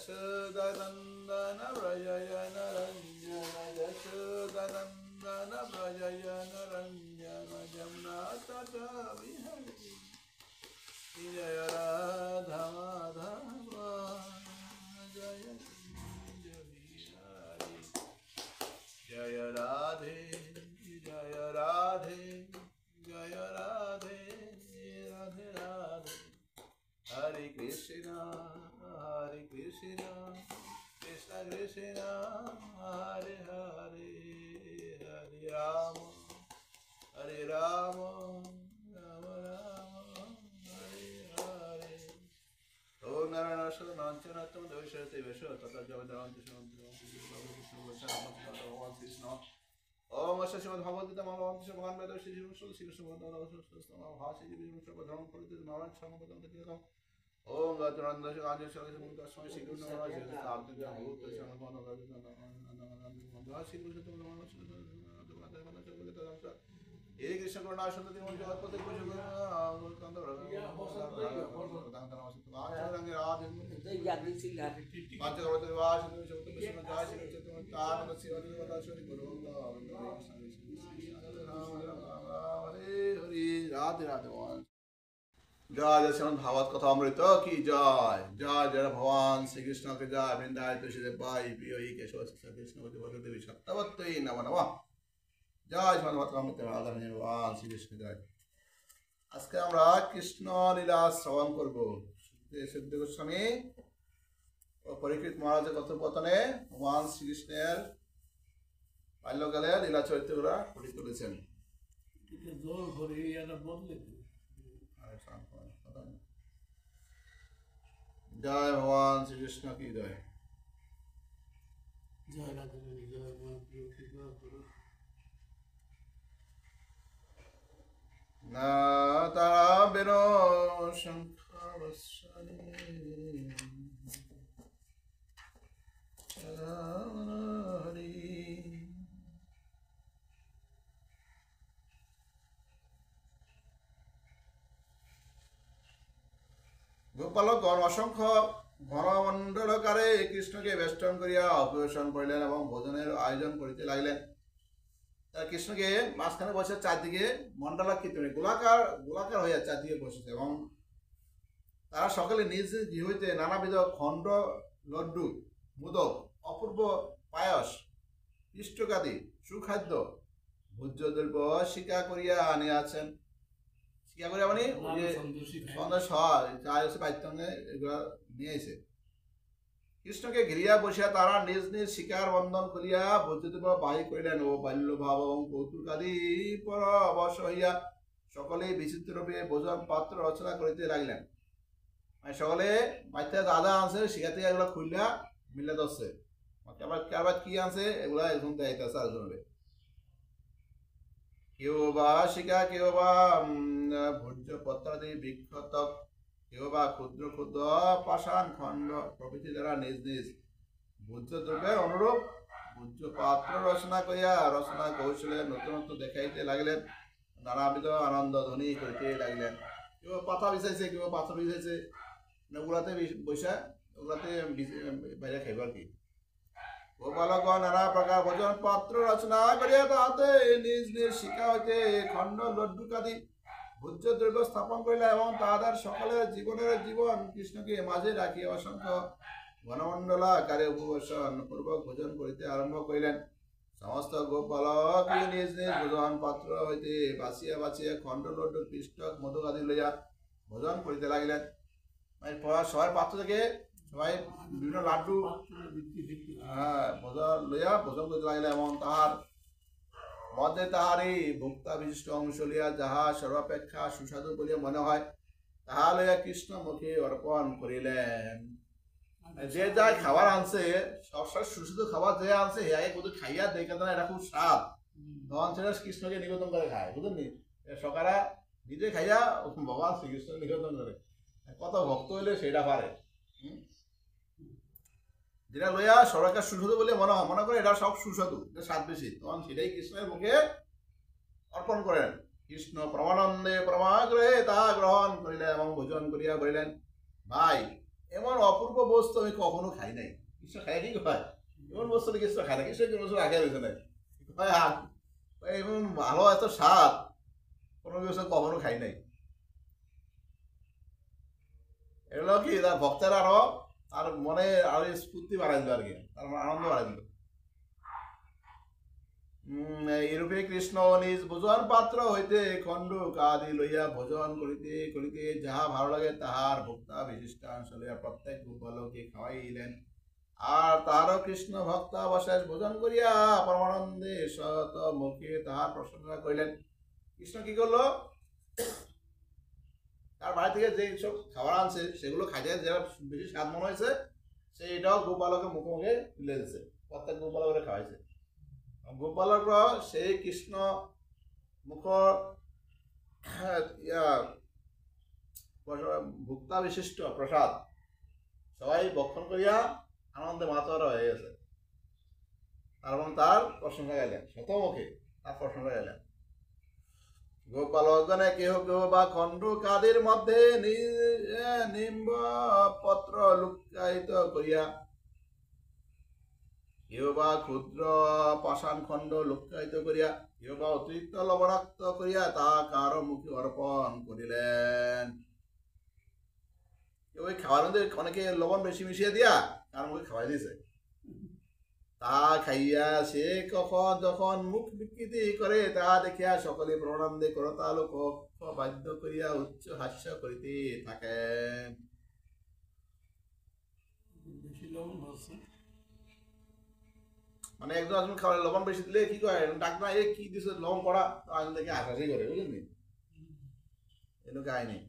Yashodanandana Vrajayana Ranjana Yashodanandana Vrajayana Ranjana Jamna Tata Vihari Jaya Radha Madhava Jaya Vihari Jaya Radhe Jaya Radhe Jaya Radhe Radhe Radhe Hare Krishna Krishna Krishna Hare Hare Hare Rama Hare Rama Rama Rama Hare Hare Om Narayana Nanchana Tam Devashate Vesha Tata Javadanti Shanti Bhagavan Krishna Om Asha Srimad Bhagavad Gita Bhagavan Krishna Bhagavan Veda Shri Shri Shri Krishna Bhagavan Bhasi Jivi Mushra Bhagavan Puriti Narayan Shanam Bhagavan Tekirata Om Gaturanda Shaganya Shaganya Mukha Swami Shri Krishna Bhagavan Sarthi Jahu Krishna Bhagavan Bhasi Krishna Bhagavan Shri Krishna Ere Krishna Karuna Shanta Dimon Jagat Pate Krishna Kanda Pancha Kavata Vivas Shri Krishna Jai Shri Krishna Karna Sivani Vata Shri Guru Radhe Radhe जय जय श्रीमद् भागवत कथा अमृत की जय जय जय भगवान श्री कृष्ण के जय वृंदावन तुलसीदेव भाई पियोई केशव कृष्ण देवी सत्यवती नमः नमः जय श्रीमद् भागवत अमृत आदरणीय भगवान श्री कृष्ण जय আজকে আমরা কৃষ্ণ লীলা শ্রবণ করব সুখদেব গোস্বামী ও পরীক্ষিত মহারাজের কথোপকথনে ভগবান শ্রীকৃষ্ণের বাল্যকালের লীলা চরিত্রগুলো ফুটিয়ে তুলেছেন জোর করে এটা বদলে जय भगवान श्री कृष्ण की जय जय राधे जय ना तारा बिनो शंखवत्सने हरि গোপালগণ অসংখ্য ঘনমণ্ডলকারে কৃষ্ণকে বেষ্টন করিয়া অপবেশন করিলেন এবং ভোজনের আয়োজন করিতে লাগিলেন তারা কৃষ্ণকে মাঝখানে বসে চারদিকে মণ্ডলাকৃত গোলাকার হইয়া চারদিকে বসেছে এবং তারা সকলে নিজ নিজ গৃহ হইতে নানাবিধ খণ্ড লড্ডু মোদক অপূর্ব পায়স পিষ্টকাদি সুখাদ্য ভোজ্য দ্রব্য শিকার করিয়া আনিয়াছেন করে মানে সন্দেশ হয় চায় হচ্ছে পাইতঙ্গে এগুলা নিয়ে এসে কৃষ্ণকে ঘিরিয়া বসিয়া তারা নিজ নিজ শিকার বন্ধন করিয়া ভোজ্যদেব বাহি করিলেন ও বাল্য ভাব এবং কৌতুকাদি পর অবশ্য হইয়া সকলে বিচিত্র রূপে ভোজন পাত্র রচনা করিতে লাগিলেন মানে সকলে বাড়িতে দাদা আনছে শিখা থেকে এগুলো খুললা মিলে দশছে আবার কি আনছে এগুলা এখন দেখাইতেছে আলোচনা কেউ বা শিকা কেউ বা ভোজ্য পত্রাদি বিক্ষতক কেউ বা ক্ষুদ্র ক্ষুদ্র পাষাণ খণ্ড প্রভৃতি দ্বারা নিজ নিজ ভোজ্য দ্রব্যের অনুরূপ ভোজ্য পাত্র রচনা করিয়া রচনা কৌশলে নতুনত্ব দেখাইতে লাগিলেন নানাবিধ আনন্দ ধ্বনি করিতে লাগিলেন কেউ পাতা বিছাইছে কেউ পাথর বিছাইছে ওগুলাতে বৈশা ওগুলাতে বাইরে খাইব আর কি গোপালগণ নানা প্রকার ভোজন পাত্র রচনা করিয়া তাহাতে নিজ নিজ শিকা হইতে খণ্ড লড্ডুকাদি ভোজ্য দ্রব্য স্থাপন করিলেন এবং তাহাদের সকলের জীবনের জীবন কৃষ্ণকে মাঝে রাখিয়া অসংখ্য ঘনমণ্ডলাকারে উপবেশন পূর্বক ভোজন করিতে আরম্ভ করিলেন সমস্ত গোপালক নিজ নিজ ভোজন পাত্র হইতে বাছিয়া বাছিয়া খণ্ড লড্ডু পিষ্টক মধুক আদি লইয়া ভোজন করিতে লাগিলেন সবার পাত্র থেকে সবাই বিভিন্ন লাড্ডু ভোজন লইয়া ভোজন করিতে লাগিলেন এবং তাহার মধ্যে তাহারই ভোক্তা বিশিষ্ট অংশ লিয়া যাহা সর্বাপেক্ষা সুস্বাদু বলিয়া মনে হয় তাহা লইয়া কৃষ্ণ মুখে অর্পণ করিলেন যে যা খাবার আনছে সবসময় সুস্বাদু খাবার যে আনছে হে আগে কত খাইয়া দেখে না এটা খুব স্বাদ তখন সেটা কৃষ্ণকে নিবেদন করে খায় বুঝলেন সকালে নিজে খাইয়া ভগবান শ্রীকৃষ্ণ নিবেদন করে কত ভক্ত হইলে সেটা পারে যেটা লইয়া সরকার সুস্বাদু বলে মনে করে এটা সব সুস্বাদু এটা স্বাদ বেশি তখন সেটাই কৃষ্ণের মুখে অর্পণ করেন কৃষ্ণ প্রমানন্দে প্রমাগ্রহে তাহা গ্রহণ করিলেন এবং ভোজন করিয়া বলিলেন ভাই এমন অপূর্ব বস্তু আমি কখনো খাই নাই। কৃষ্ণ খায় কি কয়? এমন বস্তু কৃষ্ণ খায় না, কৃষ্ণ কোনো বস্তু আগে রয়েছে না, এমন ভালো এত স্বাদ কোনো কিছু কখনো খাই নাই। এগুলো কি তার ভক্তের আরো আর মনে আরো স্ফূর্তি বাড়াই দিল আর কি, তার আনন্দ বাড়াই দিল। এরূপে কৃষ্ণ নিজ ভোজন পাত্র হইতে খণ্ডুক আদি লইয়া ভোজন করিতে করিতে যাহা ভালো লাগে তাহার ভোক্তা বিশিষ্টাংশ লইয়া প্রত্যেক গোপালকে খাওয়াইলেন। আর তাহারও কৃষ্ণ ভক্তাবশেষ ভোজন করিয়া পরমানন্দে শত মুখে তাহার প্রশংসা করিলেন। কৃষ্ণ কি করলো? তার বাড়ি থেকে যে সব খাবার আনছে সেগুলো খাইতে যারা বেশি স্বাদ মনে হয়েছে সেইটাও গোপালকের মুখে মুখে তুলে দিচ্ছে, প্রত্যেক গোপালকের খাওয়াইছে। গোপালকরা সেই কৃষ্ণ মুখর ভুক্তা বিশিষ্ট প্রসাদ সবাই ভক্ষণ করিয়া আনন্দে মাতোয়ারা হয়ে গেছে। এবং তার প্রশংসা গাইলেন, শতমুখে তার প্রশংসা গাইলেন। গোপালগণে কেহ কেহ বা খণ্ডুক আদির মধ্যে নিম্ব পত্র লুকায়িত করিয়া, কেউ বা ক্ষুদ্র পাষাণ খণ্ড লুকায়িত করিয়া, কেউ বা অতিরিক্ত লবণাক্ত করিয়া তা কারো মুখে অর্পণ করিলেন। ওই খাওয়ার মধ্যে অনেকে লবণ বেশি মিশিয়ে দিয়া কার মুখে খাওয়াই দিয়েছে। তা খাইয়া সে কখন যখন মুখ বিকৃতি করে তা দেখিয়া সকলে প্রণান্দে করতাল বাধ্য করিয়া উচ্চ হাস্য করিতে থাকেন। মানে একজন আসলে খাওয়ার লবণ বেশি দিলে কি করে ডাক না, এ কি দিছে লবণ করা, আসলে দেখে হাসাহাসি করে, বুঝলেন? এগুলো গায়ে নেই।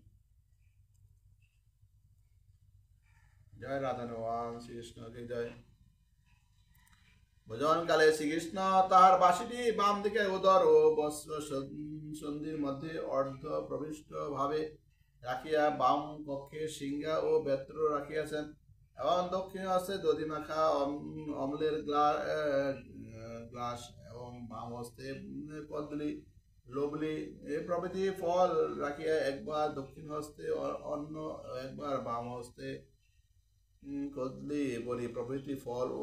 জয় রাধা ভগবান শ্রীকৃষ্ণকে জয়। ভোজনকালে শ্রীকৃষ্ণ তাহার বাঁশিটি বাম দিকে উদর ও বস্ত্র সন্ধির মধ্যে অর্ধ প্রবিষ্ট ভাবে রাখিয়া বাম কক্ষে সিংহা ও বেত্র রাখিয়াছেন, এবং দক্ষিণ হস্তে দধি মাখা অম্লের গ্লাস এবং বাম হস্তে কদলি লবলি এ প্রভৃতি ফল রাখিয়া একবার দক্ষিণ হস্তে অন্য একবার বাম হস্তে কদলি বলি প্রভৃতি ফল ও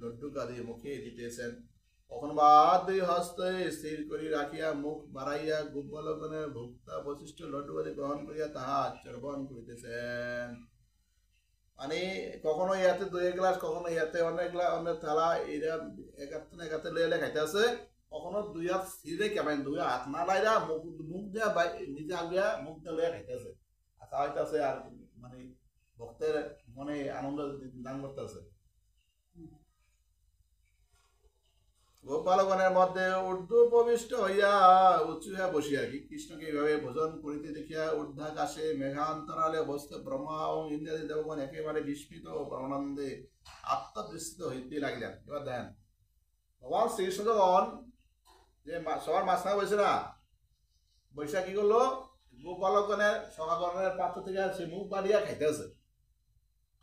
লড্ডুক আদি মুখে দিতেছেন। কখনো বা দুই হস্তে স্থির করি রাখিয়া মুখ বাড়াইয়া গোপালগণের ভোক্তা বৈশিষ্ট্য লড্ডু আদি গ্রহণ করিয়া তাহা আচরণ করিতেছেন। মানে কখনো ইয়াতে 2 গ্লাস, কখনো ইয়াতে অনেক গ্লাস, অনেক থালা, এরা একাতে লইলে খাইতে আছে। কখনো 2 হাত স্থিরে কেমন 2 হাত না লাইরা মুখ দিয়া নিজে আগিয়া মুখ দিয়ে লইয়া খাইতে আছে, আচ্ছা হইতেছে আর মানে ভক্তের মনে আনন্দ দান করতেছে। গোপালগণের মধ্যে ঊর্ধ্ব প্রবিষ্ট হইয়া উঁচু হইয়া বসিয়া কি কৃষ্ণকে এইভাবে ভোজন করিতে দেখিয়া ঊর্ধ্বাকাশে মেঘান্তরালে অবস্থিত ব্রহ্মা এবং ইন্দ্রাদি দেবগণ একেবারে বিস্মিত ও পরমানন্দে আত্মবিস্মিত হইতে লাগিলেন। এবার দেন ভগবান শ্রীকৃষ্ণ যখন যে সবার মাঝখানে বসে না, বৈশা কি করলো? গোপালগণের সখাগণের পাত্র থেকে সে মুখ বাড়িয়া খাইতেছে,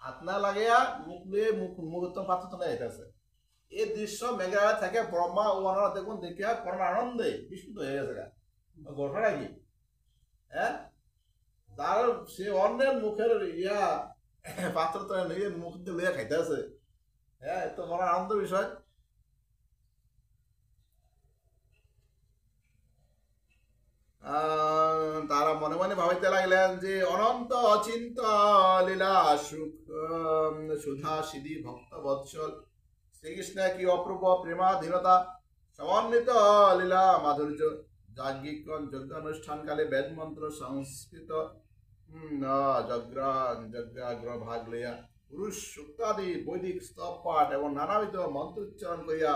হাত না লাগিয়া মুখ নিয়ে মুখ পাত্র তো খাইতেছে। এই দৃশ্য মেঘালয় থেকে ব্রহ্মা ও অনারা দেখুন দেখিয়া পরম আনন্দে বিস্মিত হয়ে গেছে। ঘটনা কি? হ্যাঁ, তার সে অন্যের মুখের ইয়া পাত্র তো নিজের মুখ দিয়ে লইয়া খাইতেছে। হ্যাঁ, তো বড় আনন্দ বিষয়। তারা মনে মনে ভাবিতে লাগলেন যে অনন্ত অচিন্ত লীলা সুখ সুধা সিধি ভক্ত বৎসল শ্রীকৃষ্ণের কি অপূর্ব প্রেমাধীনতা, সমন্বিত লীলা মাধুর্য। যাজ্ঞিকগণ যজ্ঞানুষ্ঠানকালে বেদমন্ত্র সংস্কৃত যজ্ঞাগ্র ভাগ লইয়া পুরুষ সূক্তাদি বৈদিক স্তব পাঠ এবং নানাবিধ মন্ত্রোচ্চারণ করিয়া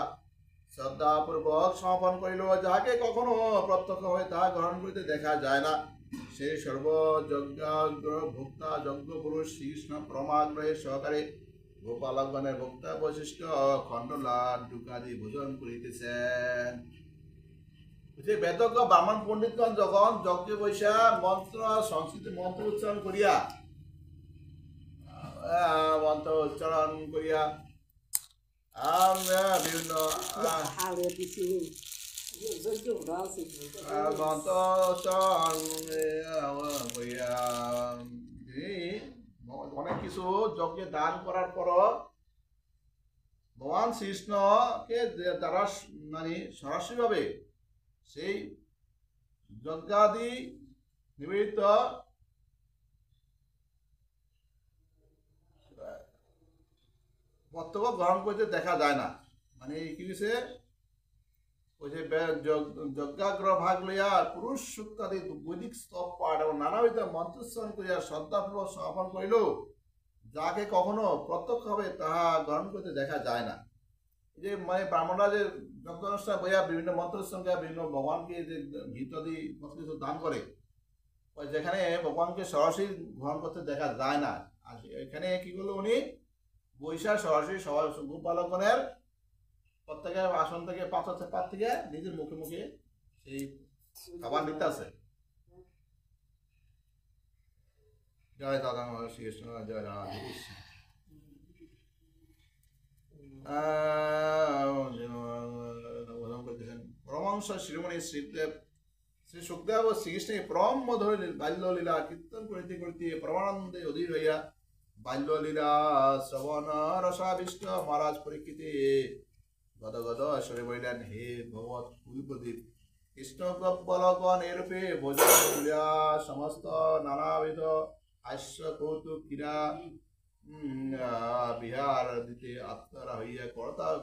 শ্রদ্ধাপূর্বক সমাপন করিল। যাহাকে কখনো প্রত্যক্ষ হয়ে তাহা গ্রহণ করিতে দেখা যায় না, সেই সর্বযজ্ঞাগ্রহ ভোক্তা যজ্ঞ পুরুষ শ্রীকৃষ্ণ পরমাগ্রহে সহকারে গোপালগণের ভোক্তা বৈশিষ্ট্য খণ্ডলা ডুকাদি ভোজন করিতেছেন। বেদজ্ঞ ব্রাহ্মণ পণ্ডিতগণ যখন যজ্ঞে বৈশা মন্ত্র সংস্কৃত মন্ত্র উচ্চারণ করিয়া বিভিন্ন অনেক কিছু যজ্ঞে দান করার পর ভগবান শ্রীকৃষ্ণকে তারা মানে সরাসরি ভাবে সেই যজ্ঞাদি নিবেদিত বক্তব্য গ্রহণ করতে দেখা যায় না। মানে কি হয়েছে, ওই যে যজ্ঞাগ্রহ ভাগ লইয়া পুরুষ সূক্তাদি বৈদিক স্তব পাঠ এবং নানাবিধ মন্ত্রোচ্চারণ করিয়া শ্রদ্ধাপূর্বক সমাপন করিল, যাকে কখনো প্রত্যক্ষভাবে তাহা গ্রহণ করতে দেখা যায় না। যে মানে ব্রাহ্মণরা যে যজ্ঞ অনুষ্ঠান বইয়া বিভিন্ন মন্ত্রোচ্চারণ করিয়া বিভিন্ন ভগবানকে যে ইত্যাদি কিছু দান করে, যেখানে ভগবানকে সরাসরি গ্রহণ করতে দেখা যায় না। আর এখানে কি করলো, উনি বৈশাখ সরাসরি সবার গোপালকনের প্রত্যেকের আসন থেকে পাথর থেকে নিজের মুখে মুখে সেই খাবার নিতে আছে। জয় দাদা শ্রীকৃষ্ণ, জয় রাধা কৃষ্ণ। পরমহংস শিরোমণি শ্রীদেব শ্রী সুখদেব ও শ্রীকৃষ্ণের পরম মধুর বাল্যলীলা কীর্তন করিতে করিতে পরমানন্দে অধীর হইয়া বাল্যলীলা শ্রবণ রসাবিষ্ট মহারাজ পরীক্ষিতে গদ গদ স্বরে বলিলেন, হে ভগবৎ কুলপ্রদীপ, কৃষ্ণ গোপালগণ এরূপে ভোজন করিয়া সমস্ত নানাবিধ হাস্য কৌতুক ক্রীড়া বিহার দিতে আত্মারা হইয়া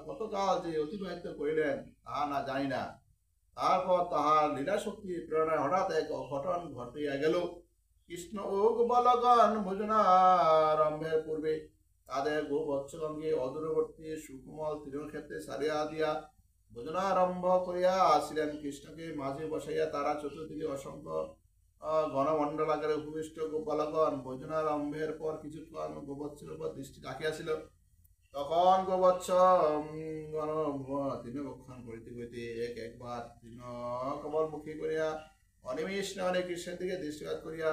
কতকাল যে অতিবাহিত করিলেন তাহা না জানি না। তারপর তাহার লীলাশক্তি প্রেরণায় হঠাৎ এক অঘটন ঘটিয়া গেল। কৃষ্ণ ও গোপালগণ ভোজনারম্ভের পূর্বে তাদের গোবৎসগণকে অদূরবর্তী সুকুমল তীরক্ষেত্রে সারিয়া দিয়া ভোজনারম্ভ করিয়া আসিলেন। কৃষ্ণকে মাঝে বসাইয়া তারা চতুর্দিকে অসংখ্য গণমণ্ডলাকারে উপবিষ্ট গোপালগণ ভোজনারম্ভের পর কিছুক্ষণ গোবৎসের উপর দৃষ্টি রাখিয়াছিল। তখন গোবৎস তৃণভক্ষণ করিতে করিতে একবার তৃণ কমলমুখী করিয়া অনিমেষ নয়নে কৃষ্ণের দিকে দৃষ্টিপাত করিয়া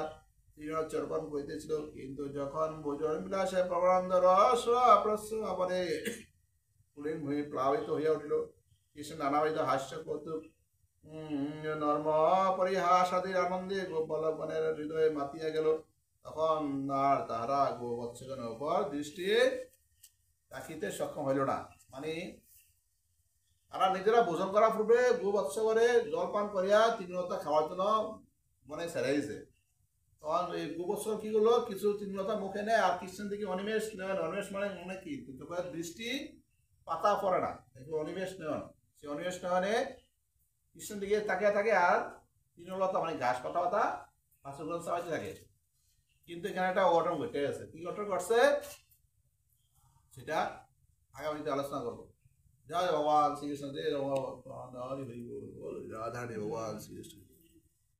তৃণ চর্পণ করিতেছিল। কিন্তু যখন ভোজন বিলাসে প্রবরান্দ রস প্রস্রাবনে কুলীন ভূমি প্লাবিত হইয়া উঠিল, কৃষ্ণ নানাবিধ হাস্য কৌতুক নর্ম পরিহাস আদির আনন্দে গোপালগণের হৃদয়ে মাতিয়া গেল। তখন আর তাহারা গোবৎসগণের উপর দৃষ্টি রাখিতে সক্ষম হইল না। মানে তারা নিজেরা ভোজন করার পূর্বে গোবৎসগণে জলপান করিয়া তৃণলতা খাওয়ার জন্য মনে ছেড়ে দিয়েছে। তখন এই গোবৎসগ কি করলো, কিছু তৃণলতা মুখে নেয় আর কৃষ্ণের দিকে অনিমেষ নয়ন, অনিমেষ মানে মনে কি দৃষ্টি পাতা পড়ে না, অনিমেষ নয়ন, সে অনিমেষ নয়নে কৃষ্ণের দিকে তাকিয়ে থাকে আর তৃণলতা মানে ঘাস পাতা পাতা পাঁচগুলো চালাইতে থাকে। কিন্তু এখানে একটা অঘটন ঘটে গেছে। কি ঘটন ঘটছে সেটা আগামীতে আলোচনা করবো। জয় ভগবান শ্রীকৃষ্ণ, জয় রাধা ভগবান শ্রীকৃষ্ণ।